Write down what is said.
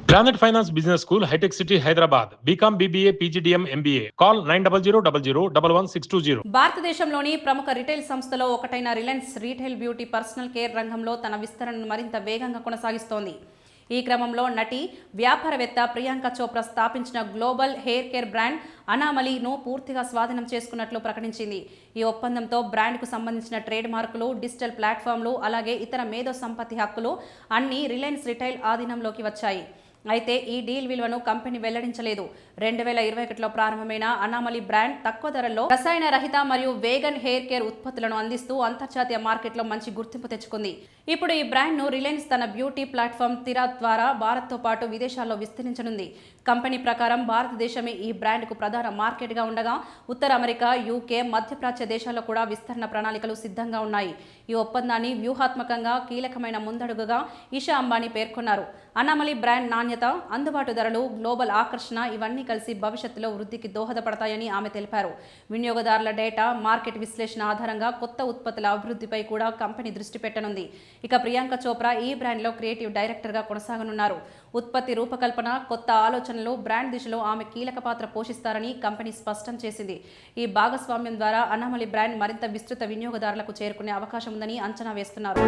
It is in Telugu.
Planet Finance Business School, High-Tech City, Hyderabad. BCom, BBA, PGDM, MBA. Call 9000 భారతదేశంలోని ప్రముఖ రిటైల్ సంస్థలో ఒకటైన Reliance retail beauty personal care రంగంలో తన విస్తరణను మరింత వేగంగా కొనసాగిస్తోంది. ఈ క్రమంలో నటి, వ్యాపారవేత్త ప్రియాంక చోప్రా స్థాపించిన గ్లోబల్ హెయిర్ కేర్ బ్రాండ్ అనామలీను పూర్తిగా స్వాధీనం చేసుకున్నట్లు ప్రకటించింది. ఈ ఒప్పందంతో బ్రాండ్కు సంబంధించిన ట్రేడ్ మార్కులు, డిజిటల్ ప్లాట్ఫామ్లు, అలాగే ఇతర మేధో సంపత్తి హక్కులు అన్నీ రిలయన్స్ రిటైల్ ఆధీనంలోకి వచ్చాయి. అయితే ఈ డీల్ విలువను కంపెనీ వెల్లడించలేదు. 2021లో ప్రారంభమైన అనామలీ బ్రాండ్ తక్కువ ధరల్లో రసాయన రహిత మరియు వేగన్ హెయిర్ కేర్ ఉత్పత్తులను అందిస్తూ అంతర్జాతీయ మార్కెట్లో మంచి గుర్తింపు తెచ్చుకుంది. ఇప్పుడు ఈ బ్రాండ్ను రిలయన్స్ తన బ్యూటీ ప్లాట్ఫామ్ తిరా ద్వారా భారత్తో పాటు విదేశాల్లో విస్తరించనుంది. కంపెనీ ప్రకారం భారతదేశమే ఈ బ్రాండ్కు ప్రధాన మార్కెట్గా ఉండగా ఉత్తర అమెరికా, యూకే, మధ్యప్రాచ్య దేశాల్లో కూడా విస్తరణ ప్రణాళికలు సిద్ధంగా ఉన్నాయి. ఈ ఒప్పందాన్ని వ్యూహాత్మకంగా కీలకమైన ముందడుగుగా ఇషా అంబానీ పేర్కొన్నారు. అనామలీ బ్రాండ్ నాణ్యత, అందుబాటు ధరలు, గ్లోబల్ ఆకర్షణ ఇవన్నీ కలిసి భవిష్యత్తులో వృద్ధికి దోహదపడతాయని ఆమె తెలిపారు. వినియోగదారుల డేటా, మార్కెట్ విశ్లేషణ ఆధారంగా కొత్త ఉత్పత్తుల అభివృద్ధిపై కూడా కంపెనీ దృష్టి పెట్టనుంది. ఇక ప్రియాంక చోప్రా ఈ బ్రాండ్లో క్రియేటివ్ డైరెక్టర్గా కొనసాగనున్నారు. ఉత్పత్తి రూపకల్పన, కొత్త ఆలోచనలు, బ్రాండ్ దిశలో ఆమె కీలక పాత్ర పోషిస్తారని కంపెనీ స్పష్టం చేసింది. ఈ భాగస్వామ్యం ద్వారా అనామలీ బ్రాండ్ మరింత విస్తృత వినియోగదారులకు చేరుకునే అవకాశం ఉందని అంచనా వేస్తున్నారు.